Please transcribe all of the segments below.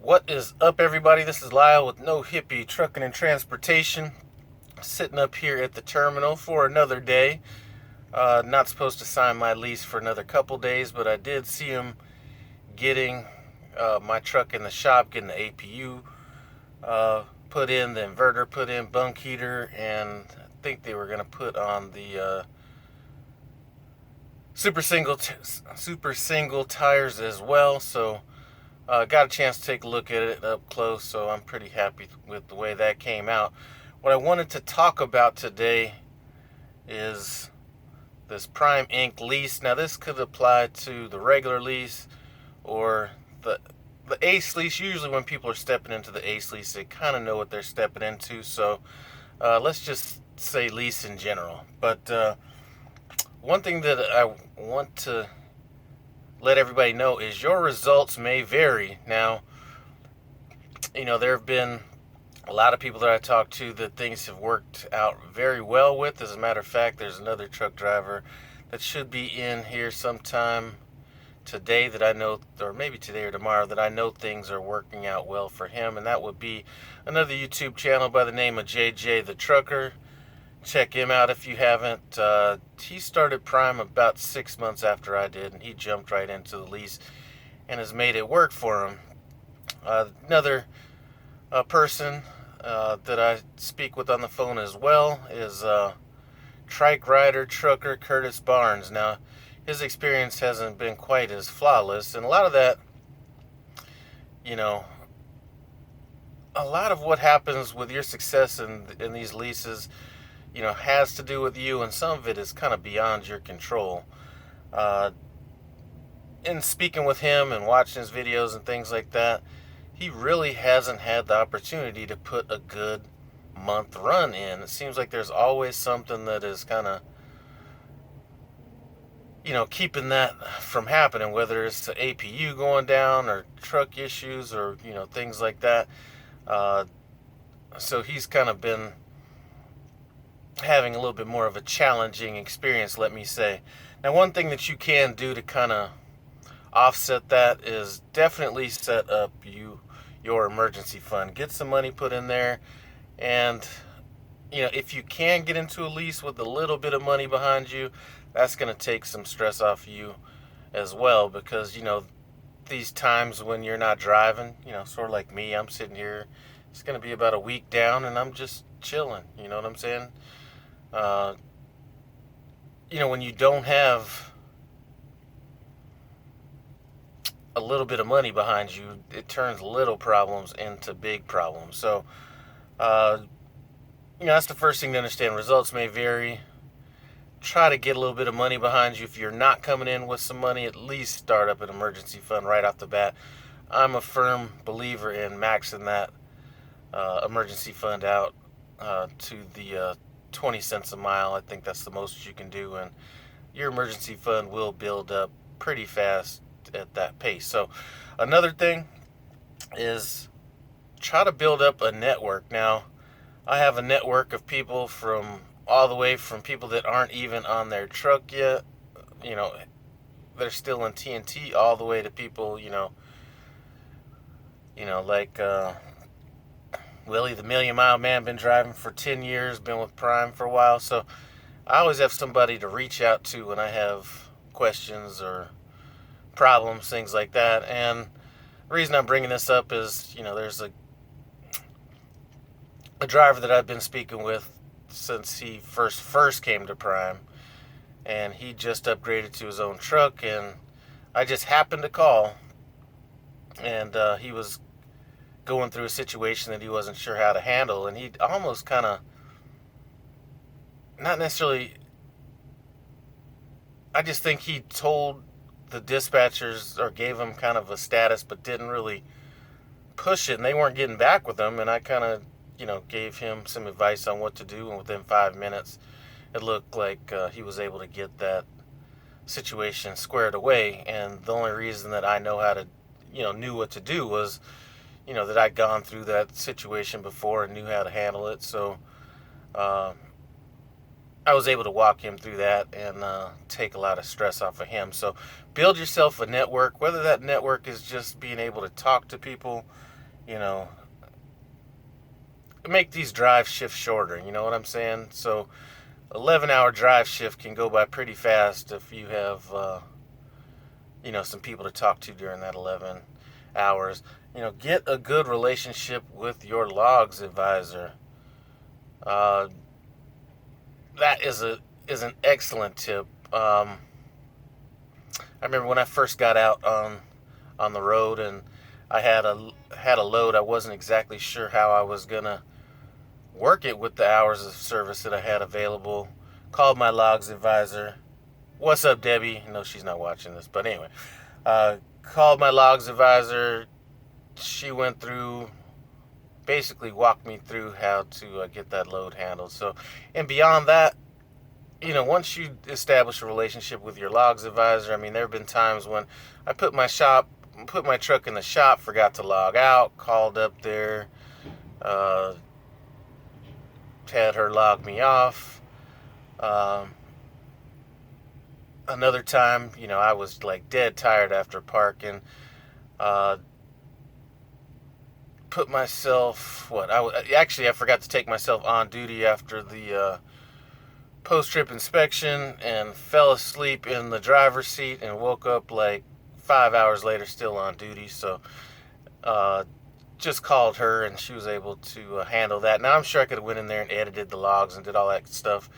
What is up, everybody? This is Lyle with No Hippie Trucking and Transportation. Sitting up here at the terminal for another day. Not supposed to sign my lease for another couple days, but I did see him getting my truck in the shop, getting the APU put in, the inverter put in, bunk heater, and I think they were going to put on the super single tires as well. So got a chance to take a look at it up close, so I'm pretty happy with the way that came out. What I wanted to talk about today is this Prime Inc. lease. Now, this could apply to the regular lease or the ACE lease. Usually when people are stepping into the ACE lease, they kind of know what they're stepping into. So let's just say lease in general. But one thing that I want to let everybody know is your results may vary. Now, there have been a lot of people that I talked to that things have worked out very well with. As a matter of fact, there's another truck driver that should be in here sometime today that I know, or maybe today or tomorrow, that I know things are working out well for him, and that would be another YouTube channel by the name of JJ the Trucker. Check him out if you haven't. He started Prime about 6 months after I did, and he jumped right into the lease and has made it work for him. Another person that I speak with on the phone as well is trike rider trucker Curtis Barnes. Now, his experience hasn't been quite as flawless, and a lot of that, a lot of what happens with your success in these leases, has to do with you, and some of it is kind of beyond your control. In speaking with him and watching his videos and things like that, he really hasn't had the opportunity to put a good month run in. It seems like there's always something that is kind of, keeping that from happening, whether it's the APU going down or truck issues or, things like that. So he's kind of been having a little bit more of a challenging experience, let me say. Now, one thing that you can do to kind of offset that is definitely set up your emergency fund. Get some money put in there, and if you can get into a lease with a little bit of money behind you, that's going to take some stress off you as well, because these times when you're not driving, sort of like me, I'm sitting here, it's going to be about a week down and I'm just chilling, you know what I'm saying? When you don't have a little bit of money behind you, it turns little problems into big problems. So, that's the first thing to understand. Results may vary. Try to get a little bit of money behind you. If you're not coming in with some money, at least start up an emergency fund right off the bat. I'm a firm believer in maxing that emergency fund out to the 20 cents a mile. I think that's the most you can do, and your emergency fund will build up pretty fast at that pace. So another thing is try to build up a network. Now, I have a network of people from all the way from people that aren't even on their truck yet, they're still in TNT, all the way to people, like Willie the Million Mile Man, been driving for 10 years, been with Prime for a while. So I always have somebody to reach out to when I have questions or problems, things like that. And the reason I'm bringing this up is, there's a driver that I've been speaking with since he first came to Prime, and he just upgraded to his own truck, and I just happened to call, and he was going through a situation that he wasn't sure how to handle, and he almost kind of, not necessarily, I just think he told the dispatchers or gave them kind of a status, but didn't really push it, and they weren't getting back with him, and I kind of, gave him some advice on what to do, and within 5 minutes, it looked like he was able to get that situation squared away. And the only reason that I know how to, knew what to do was, that I'd gone through that situation before and knew how to handle it. So I was able to walk him through that and take a lot of stress off of him. So build yourself a network, whether that network is just being able to talk to people you know, make these drive shifts shorter. You know what I'm saying? So 11-hour drive shift can go by pretty fast if you have, some people to talk to during that 11 hours. Get a good relationship with your logs advisor. Uh, that is an excellent tip. I remember when I first got out on the road, and I had a load. I wasn't exactly sure how I was gonna work it with the hours of service that I had available. Called my logs advisor. What's up, Debbie? No, she's not watching this, but anyway, called my logs advisor. She went through, basically walked me through how to get that load handled. So, and beyond that, once you establish a relationship with your logs advisor, I mean, there have been times when I put my truck in the shop, forgot to log out, called up there, uh, had her log me off. Um, Another time, I was like dead tired after parking. Uh, Put myself, I forgot to take myself on duty after the post-trip inspection and fell asleep in the driver's seat and woke up like 5 hours later still on duty. So just called her and she was able to handle that. Now I'm sure I could have went in there and edited the logs and did all that stuff.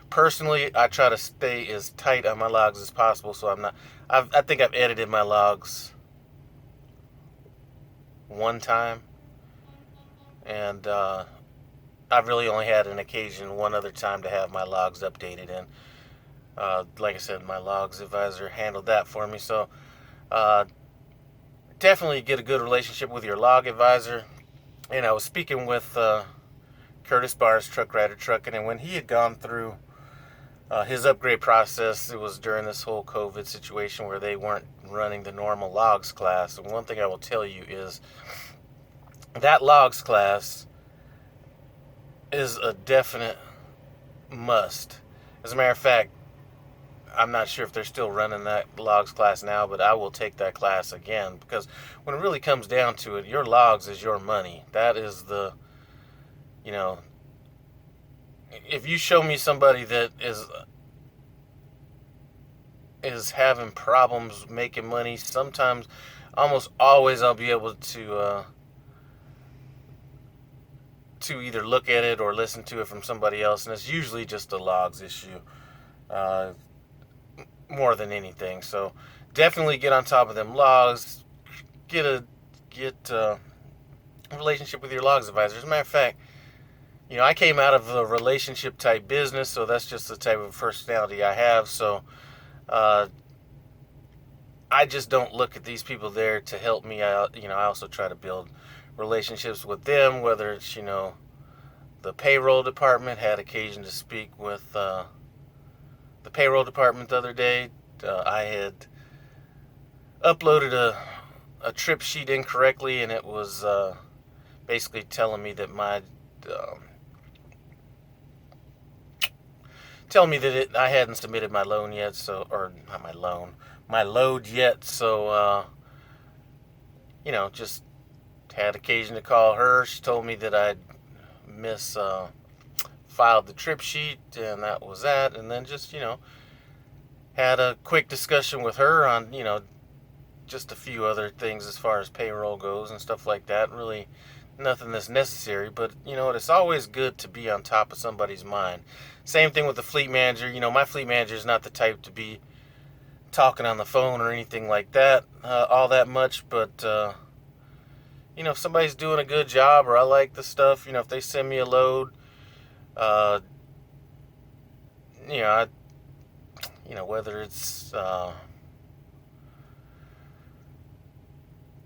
Personally, I try to stay as tight on my logs as possible, so I think I've edited my logs one time, and I've really only had an occasion one other time to have my logs updated, and like I said, my logs advisor handled that for me. So definitely get a good relationship with your log advisor. And I was speaking with Curtis Barnes, Truck Rider Trucking, and when he had gone through his upgrade process, it was during this whole COVID situation where they weren't running the normal logs class. And one thing I will tell you is that logs class is a definite must. As a matter of fact, I'm not sure if they're still running that logs class now, but I will take that class again, because when it really comes down to it, your logs is your money. That is if you show me somebody that is having problems making money, sometimes, almost always, I'll be able to either look at it or listen to it from somebody else, and it's usually just a logs issue, more than anything. So definitely get on top of them logs. Get a relationship with your logs advisor. As a matter of fact, I came out of a relationship type business, so that's just the type of personality I have. So I just don't look at these people there to help me out. I also try to build relationships with them, whether it's, the payroll department. Had occasion to speak with the payroll department the other day. I had uploaded a trip sheet incorrectly, and it was basically telling me that I hadn't submitted my loan yet, or not my loan, my load yet. So, just had occasion to call her. She told me that I'd filed the trip sheet, and that was that. And then just, had a quick discussion with her on, just a few other things as far as payroll goes and stuff like that. Really nothing that's necessary, but it's always good to be on top of somebody's mind. Same thing with the fleet manager. My fleet manager is not the type to be talking on the phone or anything like that all that much, but if somebody's doing a good job, or I like the stuff, if they send me a load, whether it's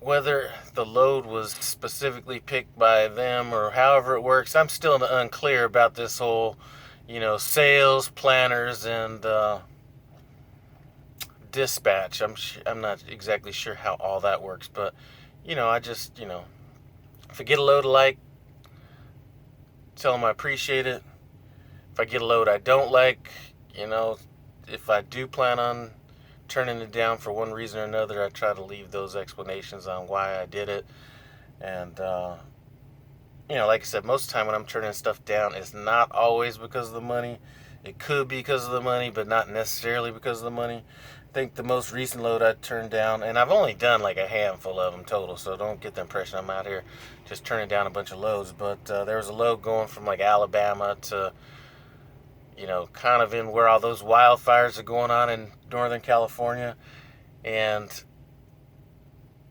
whether the load was specifically picked by them or however it works, I'm still unclear about this whole, sales, planners, and dispatch. I'm not exactly sure how all that works, but, I just, if I get a load I like, tell them I appreciate it. If I get a load I don't like, if I do plan on turning it down for one reason or another, I try to leave those explanations on why I did it. And like I said, most of the time when I'm turning stuff down, it's not always because of the money. It could be because of the money, but not necessarily because of the money. I think the most recent load I turned down, and I've only done like a handful of them total, so don't get the impression I'm out here just turning down a bunch of loads. But there was a load going from like Alabama to, kind of in where all those wildfires are going on in Northern California, and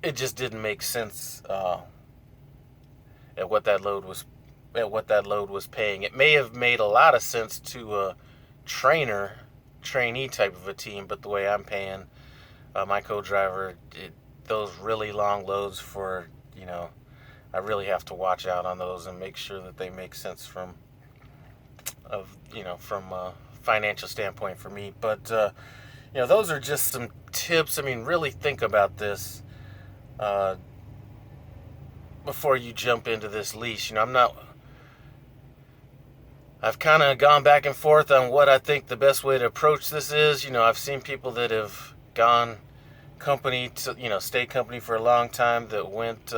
it just didn't make sense at what that load was paying. It may have made a lot of sense to a trainee type of a team, but the way I'm paying my co-driver, those really long loads for, I really have to watch out on those and make sure that they make sense from a financial standpoint for me. But those are just some tips. I mean, really think about this before you jump into this lease. I've kind of gone back and forth on what I think the best way to approach this is. I've seen people that have gone company to, stay company for a long time that went,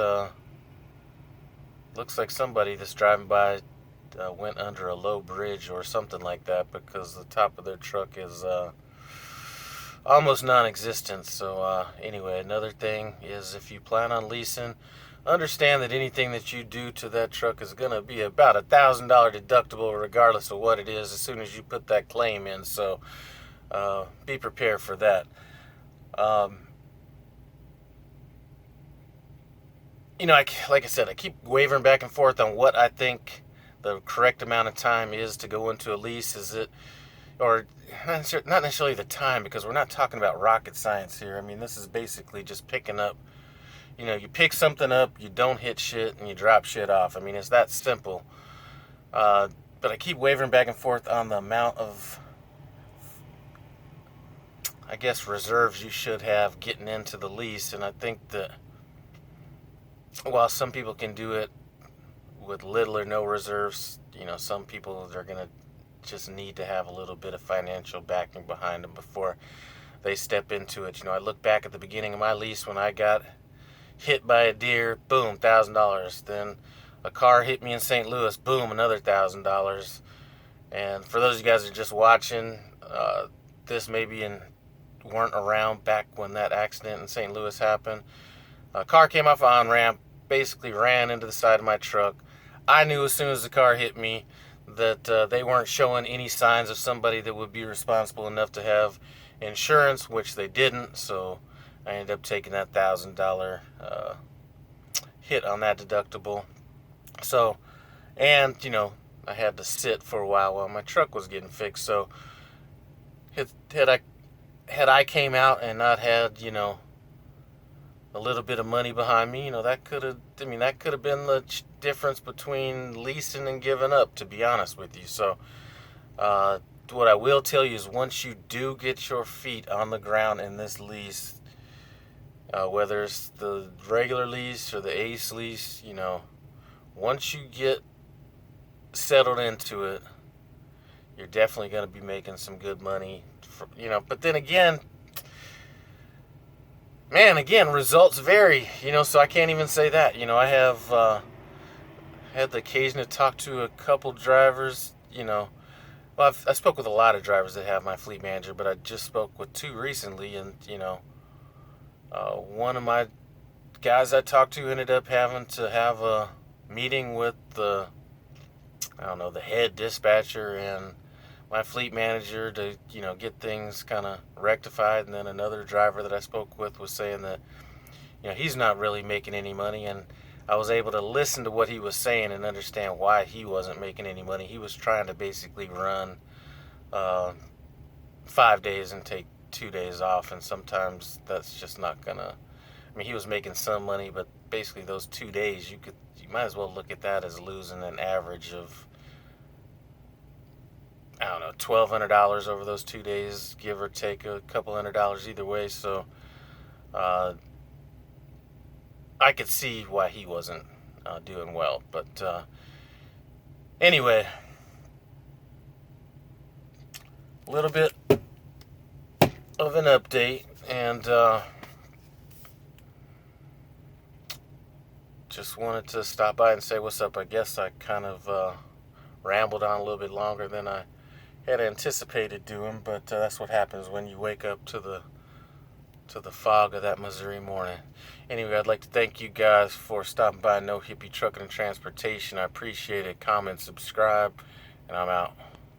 looks like somebody that's driving by went under a low bridge or something like that because the top of their truck is almost non-existent. So anyway, another thing is if you plan on leasing, understand that anything that you do to that truck is going to be about $1,000 deductible regardless of what it is as soon as you put that claim in. So be prepared for that. Like I said, I keep wavering back and forth on what I think the correct amount of time is to go into a lease. Is it, or not necessarily the time, because we're not talking about rocket science here. I mean, this is basically just picking up. You pick something up, you don't hit shit, and you drop shit off. I mean, it's that simple. But I keep wavering back and forth on the amount of, I guess, reserves you should have getting into the lease. And I think that while some people can do it with little or no reserves, some people are going to just need to have a little bit of financial backing behind them before they step into it. I look back at the beginning of my lease when I got hit by a deer, boom, $1,000. Then a car hit me in St. Louis, boom, another $1,000. And for those of you guys that are just watching, this maybe weren't around back when that accident in St. Louis happened. A car came off an on-ramp, basically ran into the side of my truck. I knew as soon as the car hit me that they weren't showing any signs of somebody that would be responsible enough to have insurance, which they didn't. So I ended up taking that $1,000 hit on that deductible. So, and I had to sit for a while my truck was getting fixed. So, had I came out and not had a little bit of money behind me, that could have been the difference between leasing and giving up, to be honest with you. So, what I will tell you is once you do get your feet on the ground in this lease, whether it's the regular lease or the ACE lease, once you get settled into it, you're definitely going to be making some good money. But then again, results vary. So I can't even say that. I have had the occasion to talk to a couple drivers. Well, I spoke with a lot of drivers that have my fleet manager, but I just spoke with two recently, and one of my guys I talked to ended up having to have a meeting with the head dispatcher and my fleet manager to, get things kind of rectified. And then another driver that I spoke with was saying that, he's not really making any money. And I was able to listen to what he was saying and understand why he wasn't making any money. He was trying to basically run 5 days and take 2 days off, and sometimes that's just not gonna. I mean, he was making some money, but basically those 2 days, you might as well look at that as losing an average of, I don't know, $1,200 over those 2 days, give or take a couple $100 either way. So I could see why he wasn't doing well. But anyway, a little bit of an update, and just wanted to stop by and say what's up. I guess I kind of rambled on a little bit longer than I had anticipated doing, but that's what happens when you wake up to the fog of that Missouri morning. Anyway, I'd like to thank you guys for stopping by No Hippie Trucking and Transportation. I appreciate it. Comment, subscribe, and I'm out.